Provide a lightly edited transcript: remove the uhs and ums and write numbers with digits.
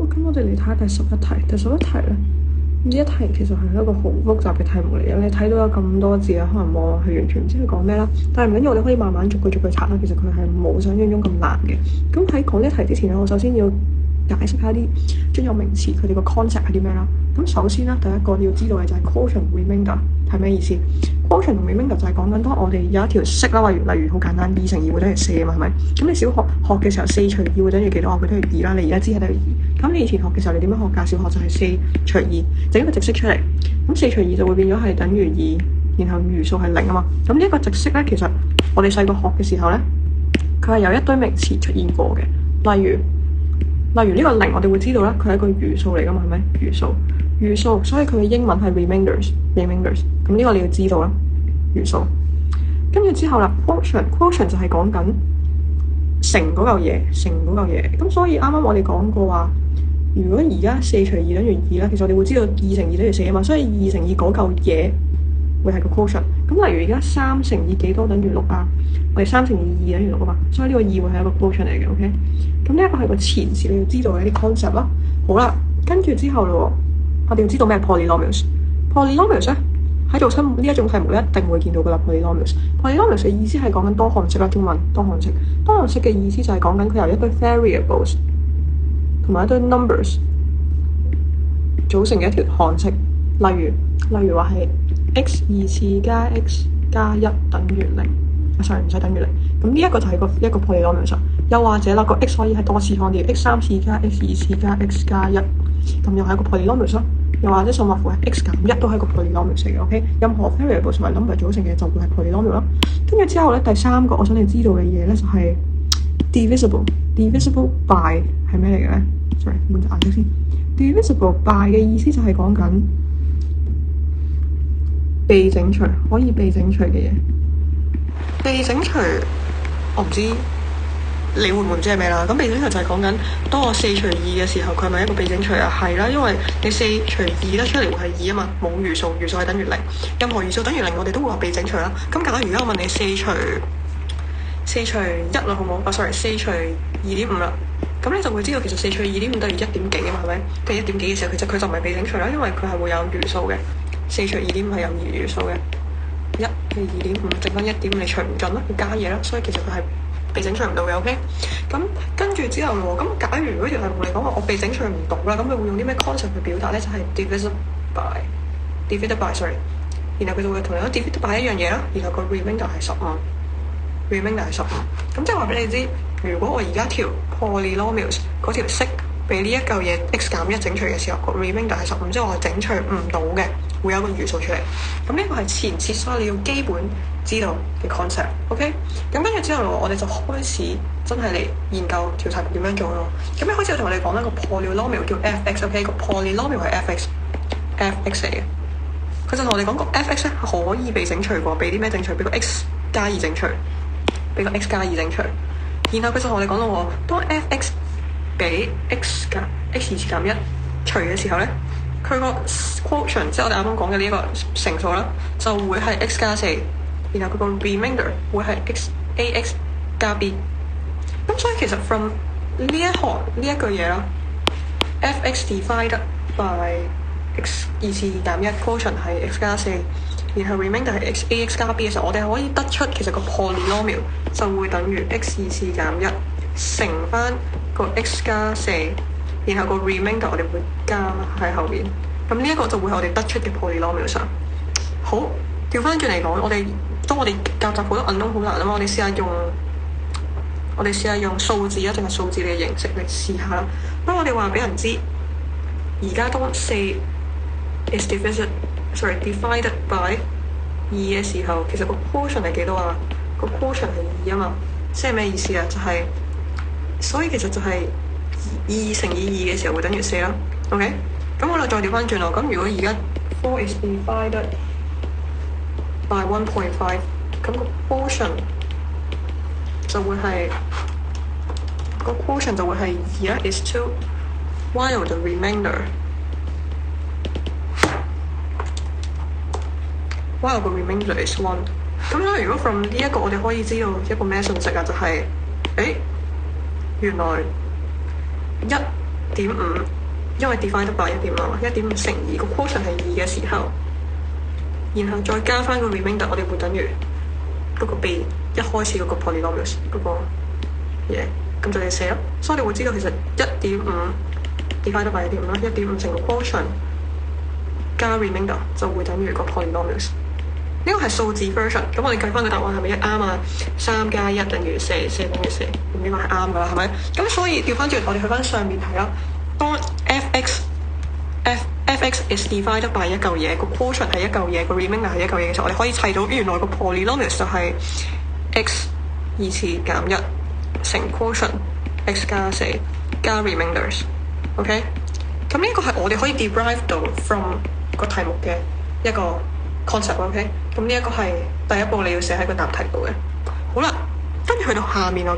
咁我哋嚟睇下第11題。第11題咧，呢一題其實係一個好複雜嘅題目嚟嘅。你睇到有咁多字啊，可能望落去完全唔知佢講咩啦。但係唔緊要，我哋可以慢慢逐句查啦。其實佢係冇想象中咁難嘅。咁喺講呢題之前咧，我首先要解釋下啲專有名詞佢哋個 concept 係啲咩啦。咁首先啦，第一個你要知道嘅就係 quotient remainder 係咩意思。quotient 同 remainder 就係講緊當我哋有一條式啦，例如好簡單，2乘2會等於4啊嘛，係咪？咁你小學學嘅時候4除2會等於幾多啊？會等於2啦。你而家知係等於2。咁你以前學嘅時候你點樣學㗎？小學就係4除2整一個直式出嚟。咁4除2就會變咗係等於2，然後餘數係0啊嘛。咁呢一個直式咧，其實我哋細個學嘅時候咧，佢係有一堆名詞出現過嘅，例如呢個0，我哋會知道啦，佢係一個餘數嚟㗎嘛，係咪？餘數，所以佢嘅英文係 remainders。咁呢個你要知道啦，餘數。跟住之後啦 quotient 就係講緊乘嗰嚿嘢。咁所以啱啱我哋講過話，如果而家4除2等於2啦，其實我哋會知道2乘2等於4啊嘛，所以2乘2嗰嚿嘢會係個 quotient。咁例如而家3乘2幾多等於6啊？我哋3乘2等於6啊嘛，所以呢個2會係一個 quotient 嚟嘅。OK， 咁呢一個係個前詞，你要知道嘅一啲 concept 啦。好啦，跟住之後咯，我哋要知道咩 polynomials 咧，喺做親呢一種題目一定會見到噶啦。polynomials 嘅意思係講緊多項式啦，中文多項式嘅意思就係講緊佢由一堆 variables 同埋一堆 numbers 組成嘅一條項式。例如話係 x 2次加 x 加1等於0。sorry， 唔使等於0。咁呢一個就係一個 polynomials。又或者啦，個 x 可以係多次方啲 x 3次加 x 2次加 x 加1，咁又係一個 polynomials 咯。又或者甚或乎係 x 減1都係一個 polynomials 嚟嘅。OK， 任何 variables 同埋 number 組成嘅就會係 polynomial 咯。跟住之後咧，第三個我想你知道嘅嘢咧就係 divisible by 係咩嚟嘅咧 ？sorry， 換隻顏色先。divisible by 嘅意思就係講緊被整除，可以被整除嘅嘢。被整除，我唔知你會唔會唔知係咩啦？咁被整除就係講緊當我4除2嘅時候，佢係咪一個被整除啊？係啦，因為你4除2得出嚟會係2啊嘛，冇餘數，餘數係等於0。任何餘數等於0，我哋都會話被整除啦。咁假如而家我問你4除1啦，好唔好？sorry， 4除 2.5 啦。咁你就會知道其實4除 2.5等於1點幾啊嘛，係咪？跟住1點幾嘅時候，其實佢就唔係被整除啦，因為佢係會有餘數嘅。4除 2.5係有餘數嘅。1係 2.5，剩翻1點，你除唔盡啦，要加嘢啦，所以其實佢係被整除唔到嘅。OK， 咁跟住之後咯，咁假如如果條題目嚟講話我被整除唔到啦，咁佢會用啲咩 concept 去表達咧？就係 divided by sorry， 然後佢就會同樣 divided by 一樣嘢啦，然後個 remainder 係15，咁即係話俾你知，如果我而家條 polynomials 嗰條式俾呢一嚿嘢 x 減1整除嘅時候，個 remainder 係15，即係我係整除唔到嘅。會有個餘數出嚟，咁呢個係前設，所以你要基本知道嘅 concept。OK， 咁跟住之後我哋就開始真係嚟研究條題目點樣做咯。咁一開始我同我哋講一個 polynomial 叫 f(x)，OK， 個 polynomial 係 f(x) 嚟嘅。佢就同我哋講個 f(x) 咧可以被整除過，被啲咩整除？俾個 x 加2整除，俾個 x 加2整除。然後佢就同我哋講到當 f(x) 俾 x 2次減1除嘅時候咧，佢個 quotient 即係我哋啱啱講嘅呢一個乘數啦，就會係 x 加4，然後佢個 remainder 會係 ax 加 b。咁所以其實 from 呢一行呢一句嘢啦 ，f(x) divided by x 2次減1 quotient 係 x 加4，然後 remainder 係 ax 加 b 嘅時候，我哋可以得出其實個 polynomial 就會等於 x 2次減1乘翻個 x 加4。然後個 remainder 我哋會加喺後面，咁呢一個就會係我哋得出嘅 polynomial 上。好，調翻轉嚟講，當我哋夾雜好多 unknown 好難啊嘛，我哋試下用數字啊，定係數字嘅形式嚟試下啦。咁我哋話俾人知，而家當4 is divided by 2嘅時候，其實個 quotient 係幾多啊？個 quotient 係2啊嘛，即係咩意思啊？所以其實就係2乘以2嘅時候會等於4啦。OK， 咁我哋再調翻轉咯。咁如果而家4 is divided by 1.5， 咁個 quotient 就會係2 is 2 while the remainder is 1。咁所以如果 from 呢一個我哋可以知道一個咩信息啊？就係原來1.5因為 divided by 1.5啊嘛，1.5乘2個 quotient 係2嘅時候，然後再加翻個 remainder，我哋會等於嗰個 b 一開始嗰個 polynomials 嗰個嘢，咁就要寫咯。所以我哋會知道其實 1.5 divided by 1.5啦，1.5乘個 quotient 加 remainder 就會等於個 polynomials。呢個係數字 version， 咁我哋計翻個答案係咪啱啊？3加1等於4，4等於4，咁呢個係啱噶啦，係咪？咁所以調翻轉，我哋去翻上面睇啦。當 f(x) is divided by 一嚿嘢，個 quotient 係一嚿嘢，個 remainder 係一嚿嘢嘅時候，我哋可以砌到原來個 polynomials 就係 x 2次減1乘 quotient x 加4加 remainders。OK， 咁呢個係我哋可以 derive 到 from 個題目嘅一個 concept。OK， 咁呢一個係第一步你要寫喺個答題度嘅。好啦，跟住去到下面我。